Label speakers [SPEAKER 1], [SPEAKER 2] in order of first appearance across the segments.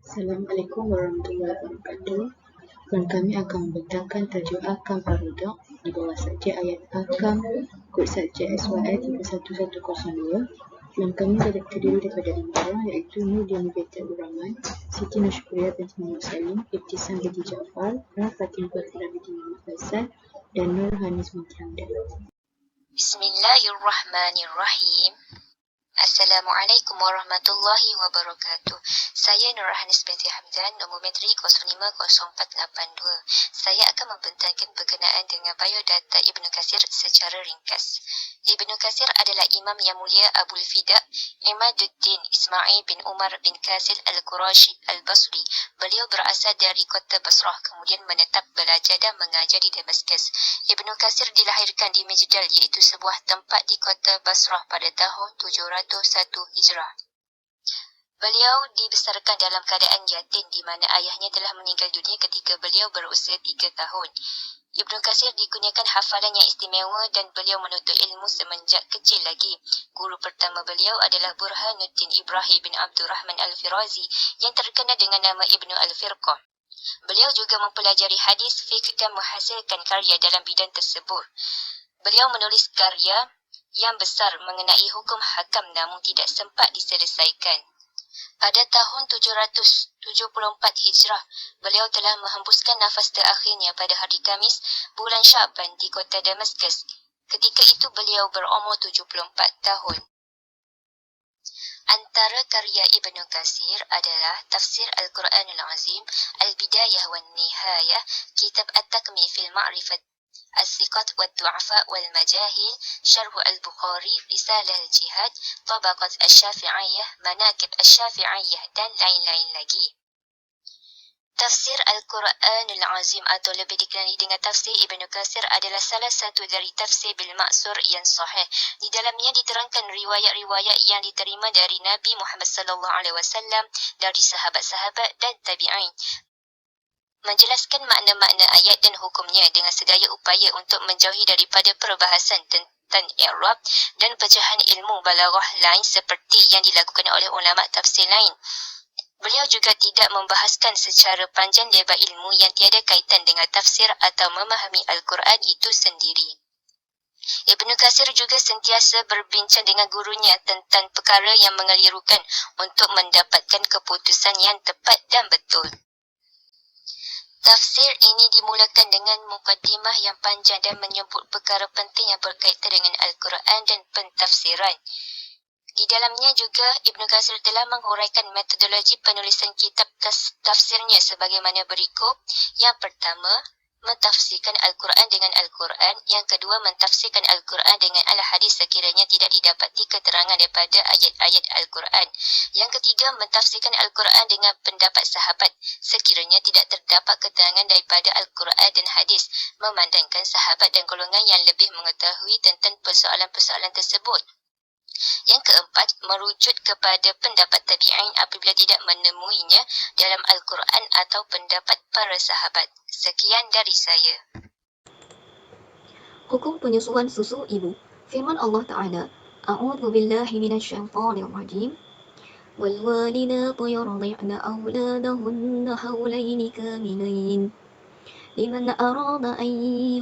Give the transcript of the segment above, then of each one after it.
[SPEAKER 1] Assalamualaikum warahmatullahi wabarakatuh. Dan kami akan membentangkan tajuk Ahkam Ar-Ridha di bawah subjek ayat Ahkam kod subjek SYL 31102. Dan kami terdiri daripada 5 orang, iaitu Nur Dianibeta Abdul Rahman, Siti Nashkuria binti Muhammad Salim, Ibtisam binti Jaafar, Fatimah Fathira binti Muhammad Faisal, dan Nur Hanis binti Hamdan.
[SPEAKER 2] Bismillahirrahmanirrahim. Assalamualaikum warahmatullahi wabarakatuh. Saya Nur Hanis binti Hamdan, nombor metrik 050482. Saya akan membentangkan berkenaan dengan biodata Ibnu Katsir secara ringkas. Ibnu Katsir adalah Imam yang mulia Abul Fida Imaduddin Ismail bin Umar bin Katsir Al-Qurashi Al-Basri. Beliau berasal dari kota Basrah, kemudian menetap belajar dan mengajar di Damaskus. Ibnu Katsir dilahirkan di Majdal, iaitu sebuah tempat di kota Basrah pada tahun 701 Hijrah. Beliau dibesarkan dalam keadaan yatim di mana ayahnya telah meninggal dunia ketika beliau berusia 3 tahun. Ibnu Katsir dikurniakan hafalan yang istimewa dan beliau menuntut ilmu semenjak kecil lagi. Guru pertama beliau adalah Burhanuddin Ibrahim bin Abdul Rahman Al-Firazi yang terkenal dengan nama Ibnu Al-Firqah. Beliau juga mempelajari hadis, fiqh dan menghasilkan karya dalam bidang tersebut. Beliau menulis karya yang besar mengenai hukum hakam namun tidak sempat diselesaikan. Pada tahun 774 Hijrah, beliau telah menghembuskan nafas terakhirnya pada hari Khamis bulan Syaban di kota Damaskus. Ketika itu beliau berumur 74 tahun. Antara karya Ibnu Katsir adalah Tafsir Al-Quranul Azim, Al-Bidayah wan Nihayah, Kitab At-Takmi fil Ma'rifat As-Siqat wa Du'afa wal Majahil, Syarh Al-Bukhari, Risalah Al-Jihad, Tabaqat Asy-Syafi'iyah, Manaqib Asy-Syafi'iyah, dan lain-lain lagi. Tafsir Al-Quranul Azim atau lebih dikenali dengan Tafsir Ibnu Katsir adalah salah satu dari tafsir bil ma'sur yang sahih. Di dalamnya diterangkan riwayat-riwayat yang diterima dari Nabi Muhammad SAW, dari sahabat-sahabat dan tabi'in, menjelaskan makna-makna ayat dan hukumnya dengan sedaya upaya untuk menjauhi daripada perbahasan tentang i'rab dan pecahan ilmu balaghah lain seperti yang dilakukan oleh ulama tafsir lain. Beliau juga tidak membahaskan secara panjang lebar ilmu yang tiada kaitan dengan tafsir atau memahami Al-Quran itu sendiri. Ibnu Katsir juga sentiasa berbincang dengan gurunya tentang perkara yang mengelirukan untuk mendapatkan keputusan yang tepat dan betul. Tafsir ini dimulakan dengan mukaddimah yang panjang dan menyebut perkara penting yang berkaitan dengan Al-Quran dan pentafsiran. Di dalamnya juga Ibnu Katsir telah menghuraikan metodologi penulisan kitab tafsirnya sebagaimana berikut. Yang pertama, mentafsirkan Al-Quran dengan Al-Quran. Yang kedua, mentafsirkan Al-Quran dengan al-hadis sekiranya tidak didapati keterangan daripada ayat-ayat Al-Quran. Yang ketiga, mentafsirkan Al-Quran dengan pendapat sahabat sekiranya tidak terdapat keterangan daripada Al-Quran dan hadis, memandangkan sahabat dan golongan yang lebih mengetahui tentang persoalan-persoalan tersebut. Yang keempat, merujuk kepada pendapat tabi'in apabila tidak menemuinya dalam Al-Quran atau pendapat para sahabat. Sekian dari saya.
[SPEAKER 3] Hukum penyusuan susu ibu. Firman Allah Ta'ala, A'udzu billahi minasyaitonir rajim. وَالْوَالِدَاتُ يُرْضِعْنَ أَوْلَادَهُنَّ حَوْلَيْنِ كَامِلَيْنِ لمن أراد أن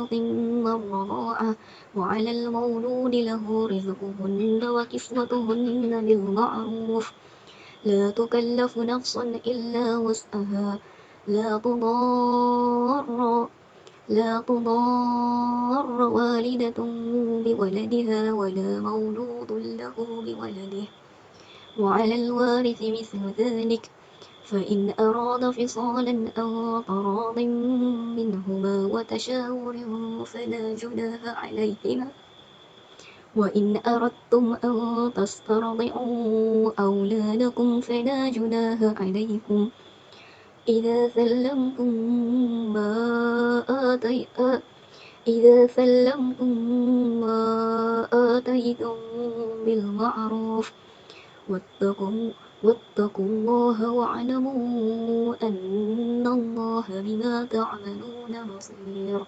[SPEAKER 3] يتم الرضاعة وعلى المولود له رزقهن وكسوتهن بالمعروف لا تكلف نفس إلا وسعها لا تضار والدة بولدها ولا مولود له بولده وعلى الوارث مثل ذلك فإن أراد فصالا أو تراض منهما وتشاور فلا جناح عليهما وإن أردتم أن تسترضعوا أولادكم فلا جناح عليكم إذا سلمتم ما آتيتم بالمعروف واتقوا الله واعلموا أن الله بما تعملون بصير.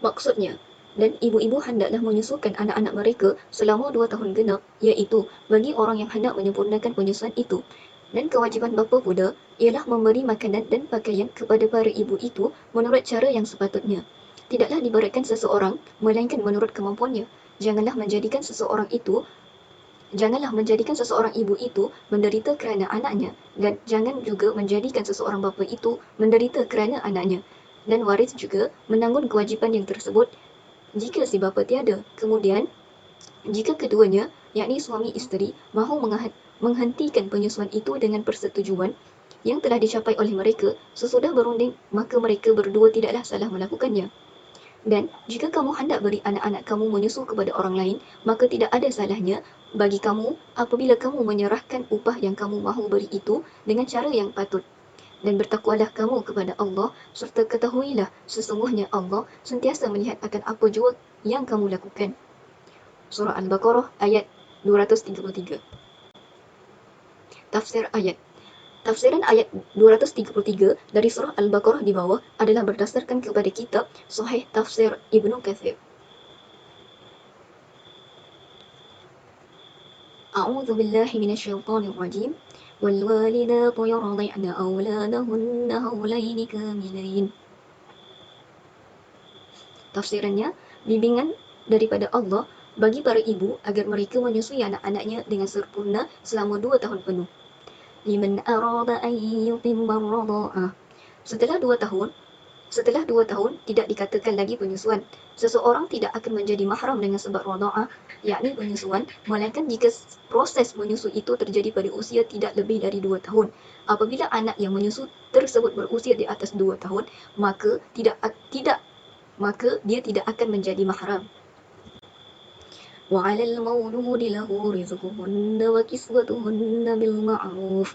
[SPEAKER 3] Maksudnya, dan ibu-ibu hendaklah menyusukan anak-anak mereka selama 2 tahun genap, iaitu bagi orang yang hendak menyempurnakan penyusuan itu. Dan kewajipan bapa pula ialah memberi makanan dan pakaian kepada para ibu itu menurut cara yang sepatutnya. Tidaklah diberikan seseorang melainkan menurut kemampuannya. Janganlah menjadikan seseorang ibu itu menderita kerana anaknya, dan jangan juga menjadikan seseorang bapa itu menderita kerana anaknya. Dan waris juga menanggung kewajipan yang tersebut jika si bapa tiada. Kemudian, jika keduanya, yakni suami isteri, mahu menghentikan penyusuan itu dengan persetujuan yang telah dicapai oleh mereka sesudah berunding, maka mereka berdua tidaklah salah melakukannya. Dan jika kamu hendak beri anak-anak kamu menyusu kepada orang lain, maka tidak ada salahnya bagi kamu apabila kamu menyerahkan upah yang kamu mahu beri itu dengan cara yang patut. Dan bertakwalah kamu kepada Allah, serta ketahuilah sesungguhnya Allah sentiasa melihat akan apa jua yang kamu lakukan. Surah Al-Baqarah ayat 233. Tafsir ayat. Tafsiran ayat 233 dari surah Al-Baqarah di bawah adalah berdasarkan kepada kitab Sahih Tafsir Ibnu Katsir. A'udzu billahi minasyaitonir rajim. والوالدات يرضعن أولادهن حولين كاملين. Tafsirannya, bimbingan daripada Allah bagi para ibu agar mereka menyusui anak-anaknya dengan sempurna selama 2 tahun penuh. Liman arada an yutimma ar-radha'ah. Setelah 2 tahun tidak dikatakan lagi penyusuan. Seseorang tidak akan menjadi mahram dengan sebab radha'ah, yakni penyusuan, melainkan jika proses menyusu itu terjadi pada usia tidak lebih dari 2 tahun. Apabila anak yang menyusu tersebut berusia di atas 2 tahun, maka dia tidak akan menjadi mahram. وعلى المولود له رزقهن وكسوتهن بالمعروف.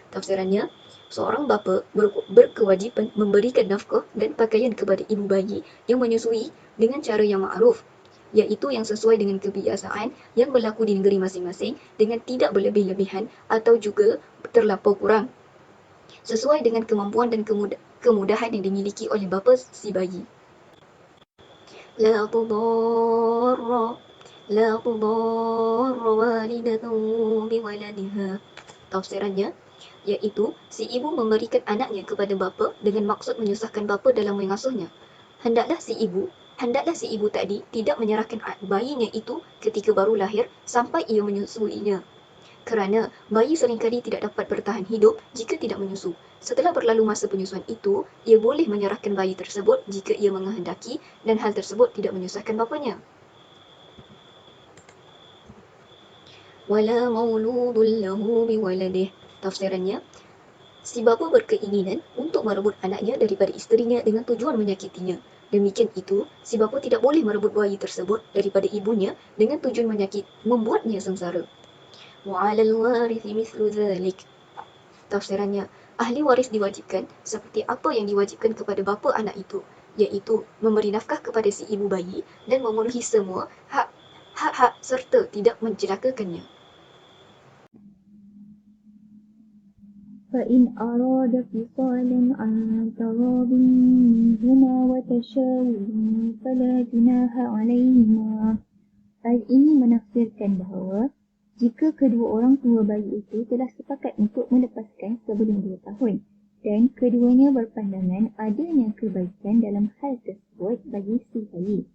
[SPEAKER 3] Tafsirannya, seorang bapa berkewajipan memberikan nafkah dan pakaian kepada ibu bayi yang menyusui dengan cara yang ma'ruf, iaitu yang sesuai dengan kebiasaan yang berlaku di negeri masing-masing dengan tidak berlebih-lebihan atau juga terlampau kurang, sesuai dengan kemampuan dan kemudahan yang dimiliki oleh bapa si bayi. لا تضار والدة بولدها. Tafsirannya, iaitu si ibu memberikan anaknya kepada bapa dengan maksud menyusahkan bapa dalam mengasuhnya. Hendaklah si ibu tadi tidak menyerahkan bayinya itu ketika baru lahir sampai ia menyusuinya. Kerana bayi seringkali tidak dapat bertahan hidup jika tidak menyusu. Setelah berlalu masa penyusuan itu, ia boleh menyerahkan bayi tersebut jika ia menghendaki dan hal tersebut tidak menyusahkan bapanya. Wala mauludun lahu biwaladih. Tafsirannya, si bapa berkeinginan untuk merebut anaknya daripada isterinya dengan tujuan menyakitinya. Demikian itu, si bapa tidak boleh merebut bayi tersebut daripada ibunya dengan tujuan membuatnya sengsara. وعلى الوارث مثل ذلك. Tafsirannya, ahli waris diwajibkan seperti apa yang diwajibkan kepada bapa anak itu, iaitu memberi nafkah kepada si ibu bayi dan memenuhi semua hak-hak serta tidak mencelakakannya.
[SPEAKER 1] فإن أراد فصالا عن تراض منهما وتشاور فلا جناح عليهما. Ayat ini menafsirkan bahawa jika kedua orang tua bayi itu telah sepakat untuk melepaskan sebelum 2 tahun dan keduanya berpandangan adanya kebaikan dalam hal tersebut bagi si bayi,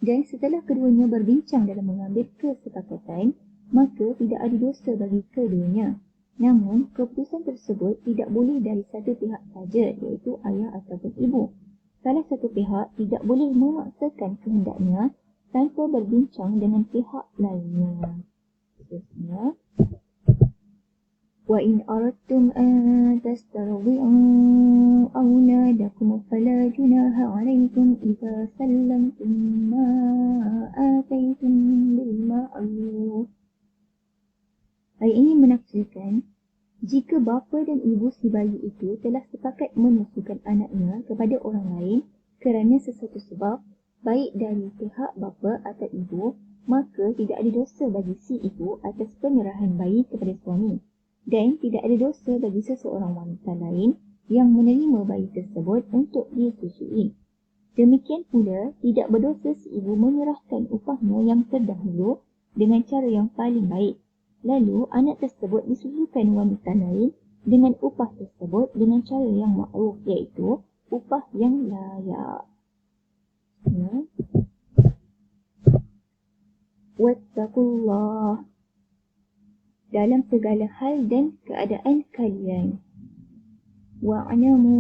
[SPEAKER 1] dan setelah keduanya berbincang dalam mengambil kesepakatan, maka tidak ada dosa bagi keduanya. Namun, keputusan tersebut tidak boleh dari satu pihak saja, iaitu ayah ataupun ibu. Salah satu pihak tidak boleh memaksakan kehendaknya tanpa berbincang dengan pihak lainnya. Seterusnya, وَإِنْ أَرَدْتُمْ أَنْ تَسْتَرْضِعُوا أَوْلَادَكُمْ فَلَا جُنَاحَ عَلَيْكُمْ إِذَا سَلَّمْتُمْ مَا آتَيْتُمْ بِالْمَعْرُوفِ. Ayat ini menafsirkan, jika bapa dan ibu si bayi itu telah sepakat menyusukan anaknya kepada orang lain kerana sesuatu sebab, baik dari pihak bapa atau ibu, maka tidak ada dosa bagi si ibu atas penyerahan bayi kepada suami, dan tidak ada dosa bagi seseorang wanita lain yang menerima bayi tersebut untuk disusui. Demikian pula, tidak berdosa si ibu menyerahkan upahnya yang terdahulu dengan cara yang paling baik,
[SPEAKER 4] Lalu anak tersebut disuguhkan wanita lain dengan upah tersebut dengan cara yang ma'ruf, iaitu upah yang layak. Wattaqullah dalam segala hal dan keadaan kalian. Wa'lamu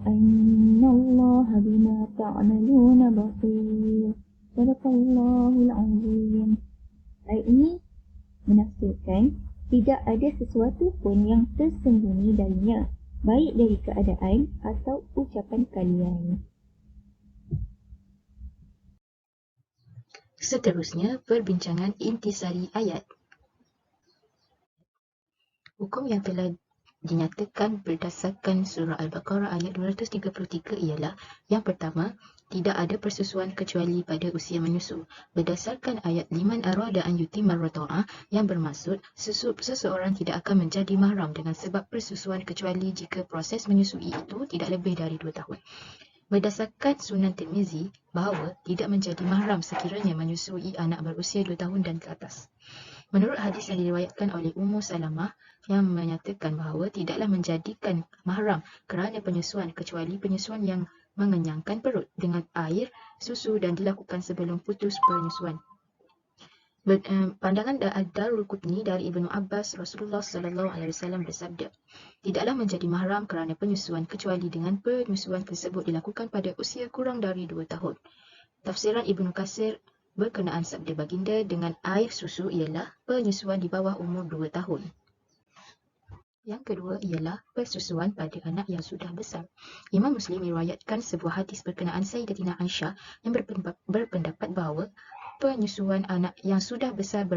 [SPEAKER 4] annallaha bima ta'maluna basir. Sadaqallahul azim. Ayat ini menafsirkan tidak ada sesuatu pun yang tersembunyi darinya, baik dari keadaan atau ucapan kalian.
[SPEAKER 3] Seterusnya, perbincangan intisari ayat. Hukum yang telah dinyatakan berdasarkan surah Al-Baqarah ayat 233 ialah: yang pertama, tidak ada persusuan kecuali pada usia menyusu. Berdasarkan ayat liman arada an yutimma radha'ah, yang bermaksud seseorang tidak akan menjadi mahram dengan sebab persusuan kecuali jika proses menyusui itu tidak lebih dari 2 tahun. Berdasarkan Sunan Tirmizi bahawa tidak menjadi mahram sekiranya menyusui anak berusia 2 tahun dan ke atas. Menurut hadis yang diriwayatkan oleh Ummu Salamah yang menyatakan bahawa tidaklah menjadikan mahram kerana penyusuan kecuali penyusuan yang mengenyangkan perut dengan air, susu dan dilakukan sebelum putus penyusuan. Pandangan Ad-Darul Qutni dari Ibnu Abbas, Rasulullah SAW bersabda, tidaklah menjadi mahram kerana penyusuan kecuali dengan penyusuan tersebut dilakukan pada usia kurang dari 2 tahun. Tafsiran Ibnu Katsir berkenaan sabda baginda dengan air susu ialah penyusuan di bawah umur 2 tahun. Yang kedua ialah persusuan pada anak yang sudah besar. Imam Muslim meriwayatkan sebuah hadis berkenaan Sayyidatina Aisyah yang berpendapat bahawa penyusuan anak yang sudah besar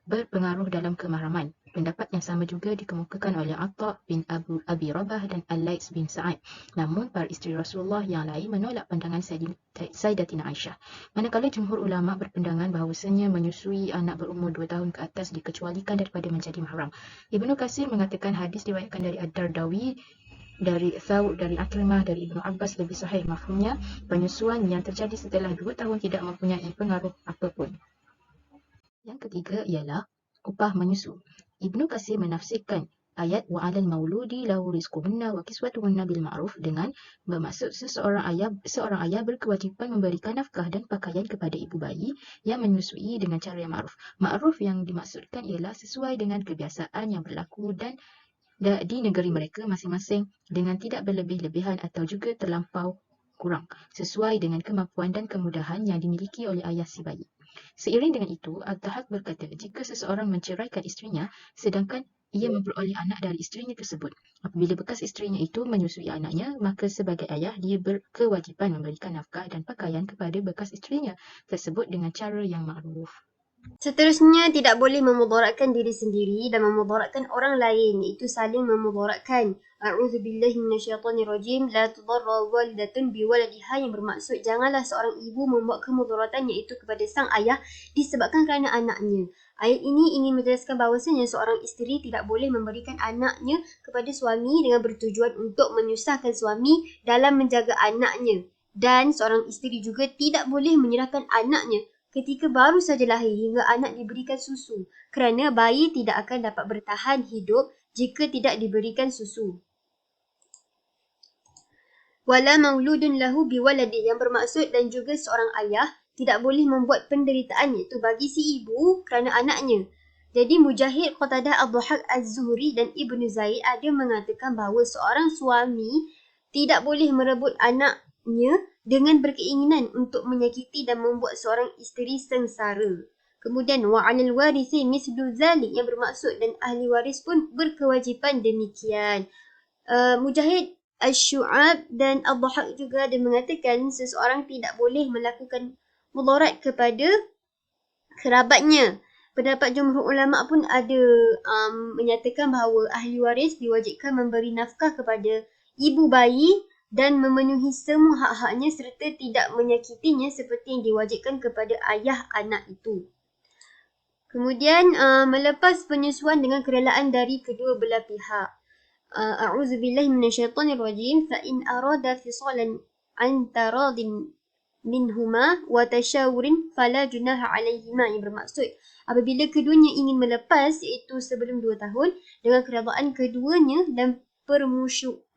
[SPEAKER 3] berpengaruh dalam kemahraman. Pendapat yang sama juga dikemukakan oleh Atta bin Abi Rabah dan Al-Laits bin Sa'ad. Namun, para isteri Rasulullah yang lain menolak pandangan Sayyidatina Aisyah. Manakala jumhur ulama berpandangan bahawasanya menyusui anak berumur 2 tahun ke atas dikecualikan daripada menjadi mahram. Ibnu Katsir mengatakan hadis diriwayatkan dari Ad-Dardawi, dari Thawr, dari Akrimah, dari Ibnu Abbas lebih sahih. Maksudnya, penyusuan yang terjadi setelah 2 tahun tidak mempunyai pengaruh apapun. Yang ketiga ialah upah menyusu. Ibnu Katsir menafsirkan ayat wa'alal mauludi lahu rizquhunna wa kiswatuhunna bil ma'ruf dengan bermaksud seorang ayah berkewajipan memberikan nafkah dan pakaian kepada ibu bayi yang menyusui dengan cara yang ma'ruf. Ma'ruf yang dimaksudkan ialah sesuai dengan kebiasaan yang berlaku dan di negeri mereka masing-masing dengan tidak berlebih-lebihan atau juga terlampau kurang, sesuai dengan kemampuan dan kemudahan yang dimiliki oleh ayah si bayi. Seiring dengan itu, Al-Tahaq berkata, jika seseorang menceraikan isterinya sedangkan ia memperoleh anak dari isterinya tersebut, apabila bekas isterinya itu menyusui anaknya, maka sebagai ayah dia berkewajipan memberikan nafkah dan pakaian kepada bekas isterinya tersebut dengan cara yang ma'ruf.
[SPEAKER 5] Seterusnya, tidak boleh memudaratkan diri sendiri dan memudaratkan orang lain, iaitu saling memudaratkan. A'udzubillahi minasyaitonirrajim. La tudarra walidatun biwaladiha, yang bermaksud janganlah seorang ibu membuat kemudaratan iaitu kepada sang ayah disebabkan kerana anaknya. Ayat ini ingin menjelaskan bahawasanya seorang isteri tidak boleh memberikan anaknya kepada suami dengan bertujuan untuk menyusahkan suami dalam menjaga anaknya. Dan seorang isteri juga tidak boleh menyerahkan anaknya ketika baru saja lahir hingga anak diberikan susu, kerana bayi tidak akan dapat bertahan hidup jika tidak diberikan susu. Wala mauludun lahu biwaladi, yang bermaksud dan juga seorang ayah tidak boleh membuat penderitaan iaitu bagi si ibu kerana anaknya. Jadi Mujahid, Qatadah, Ad-Dhahak, Az-Zuhri dan Ibnu Zaid ada mengatakan bahawa seorang suami tidak boleh merebut anaknya dengan berkeinginan untuk menyakiti dan membuat seorang isteri sengsara. Kemudian wa'alal warisi mislu zalik, yang bermaksud dan ahli waris pun berkewajipan demikian. Mujahid, Asy-Syu'ab dan Ad-Dhahak juga ada mengatakan seseorang tidak boleh melakukan mudarat kepada kerabatnya. Pendapat jumhur ulama pun ada menyatakan bahawa ahli waris diwajibkan memberi nafkah kepada ibu bayi dan memenuhi semua hak-haknya serta tidak menyakitinya seperti yang diwajibkan kepada ayah anak itu. Kemudian melepas penyusuan dengan kerelaan dari kedua belah pihak. A'udzubillahi minasyaitonirrajim. Fa in arada fisalan an taradin minhuma wa tashawurin fala junaha alaihima, yang bermaksud apabila keduanya ingin melepas iaitu sebelum 2 tahun dengan keredaan keduanya dan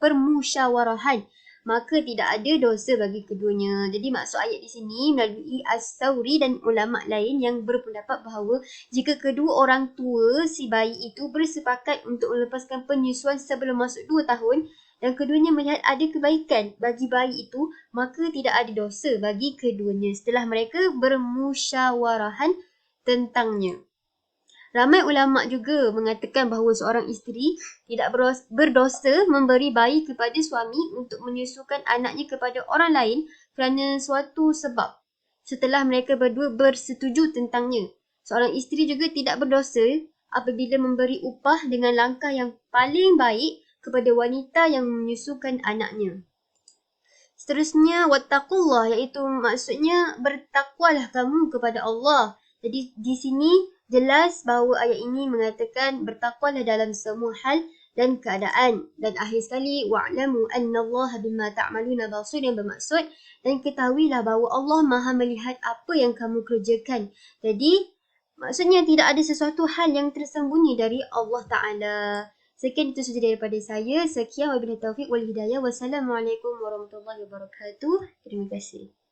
[SPEAKER 5] permusyawarahan, maka tidak ada dosa bagi keduanya. Jadi maksud ayat di sini melalui As-Sawri dan ulama lain yang berpendapat bahawa jika kedua orang tua si bayi itu bersepakat untuk melepaskan penyusuan sebelum masuk 2 tahun dan keduanya melihat ada kebaikan bagi bayi itu, maka tidak ada dosa bagi keduanya setelah mereka bermusyawarahan tentangnya. Ramai ulama juga mengatakan bahawa seorang isteri tidak berdosa memberi bayi kepada suami untuk menyusukan anaknya kepada orang lain kerana suatu sebab setelah mereka berdua bersetuju tentangnya. Seorang isteri juga tidak berdosa apabila memberi upah dengan langkah yang paling baik kepada wanita yang menyusukan anaknya. Seterusnya, wattaqullah, iaitu maksudnya bertakwalah kamu kepada Allah. Jadi di sini jelas bahawa ayat ini mengatakan bertakwalah dalam semua hal dan keadaan. Dan akhir sekali, wa'lamu annallaha bima ta'maluna basir, yang bermaksud dan ketahuilah bahawa Allah Maha melihat apa yang kamu kerjakan. Jadi maksudnya tidak ada sesuatu hal yang tersembunyi dari Allah Ta'ala. Sekian itu sahaja daripada saya. Sekian wabillahi taufiq wal hidayah. Wassalamualaikum warahmatullahi wabarakatuh. Terima kasih.